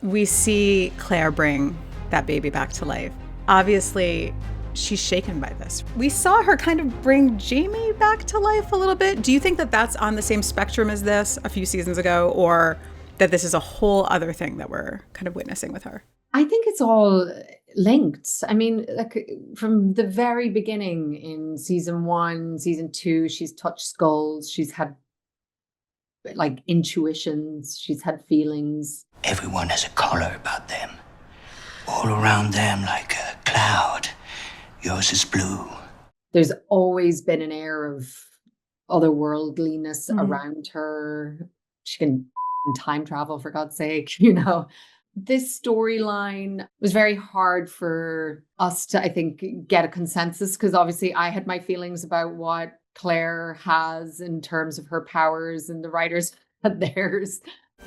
we see Claire bring that baby back to life. Obviously, she's shaken by this. We saw her kind of bring Jamie back to life a little bit. Do you think that that's on the same spectrum as this a few seasons ago, or that this is a whole other thing that we're kind of witnessing with her? I think it's all linked. I mean, like from the very beginning in season 1, season 2, she's touched skulls. She's had like intuitions. She's had feelings. Everyone has a color about them. All around them like a cloud. Yours is blue. There's always been an air of otherworldliness around her. She can time travel, for God's sake, you know. This storyline was very hard for us to, I think, get a consensus, because obviously I had my feelings about what Claire has in terms of her powers, and the writers had theirs.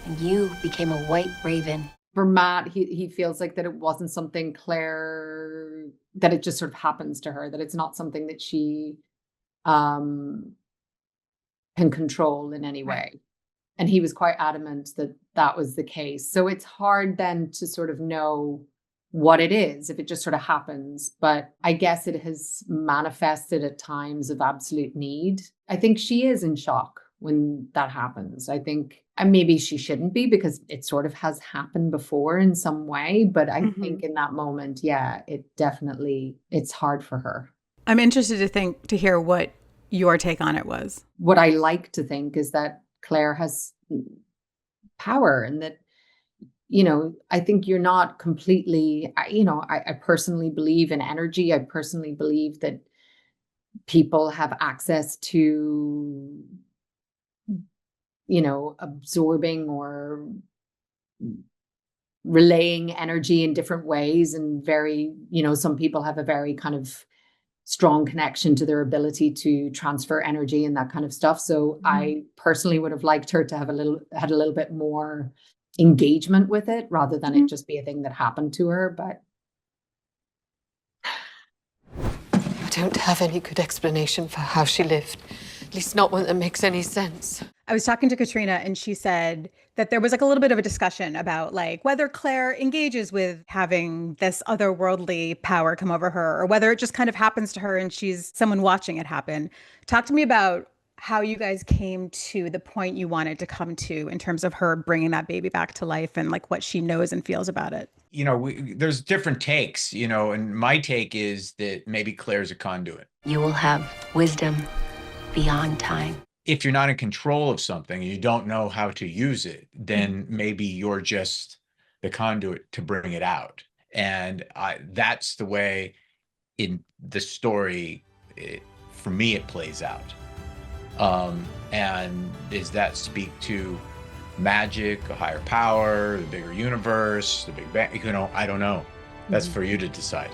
And you became a white raven. For Matt, he feels like that it wasn't something Claire, that it just sort of happens to her, that it's not something that she can control in any way. And he was quite adamant that that was the case. So it's hard then to sort of know what it is if it just sort of happens. But I guess it has manifested at times of absolute need. I think she is in shock when that happens. I think, and maybe she shouldn't be, because it sort of has happened before in some way. But I think in that moment, yeah, it's hard for her. I'm interested to hear what your take on it was. What I like to think is that Claire has power, and that, you know, I think you're not completely, I personally believe in energy. I personally believe that people have access to, you know, absorbing or relaying energy in different ways, and very, you know, some people have a very kind of strong connection to their ability to transfer energy and that kind of stuff. So I personally would have liked her to have had a little bit more engagement with it, rather than it just be a thing that happened to her. But I don't have any good explanation for how she lived, at least not one that makes any sense. I was talking to Caitriona, and she said that there was like a little bit of a discussion about like whether Claire engages with having this otherworldly power come over her, or whether it just kind of happens to her and she's someone watching it happen. Talk to me about how you guys came to the point you wanted to come to in terms of her bringing that baby back to life, and like what she knows and feels about it. You know, there's different takes, you know, and my take is that maybe Claire's a conduit. You will have wisdom beyond time. If you're not in control of something and you don't know how to use it, then maybe you're just the conduit to bring it out. And that's the way in the story, for me, it plays out. And does that speak to magic, a higher power, the bigger universe, the big bang? You know, I don't know. That's for you to decide.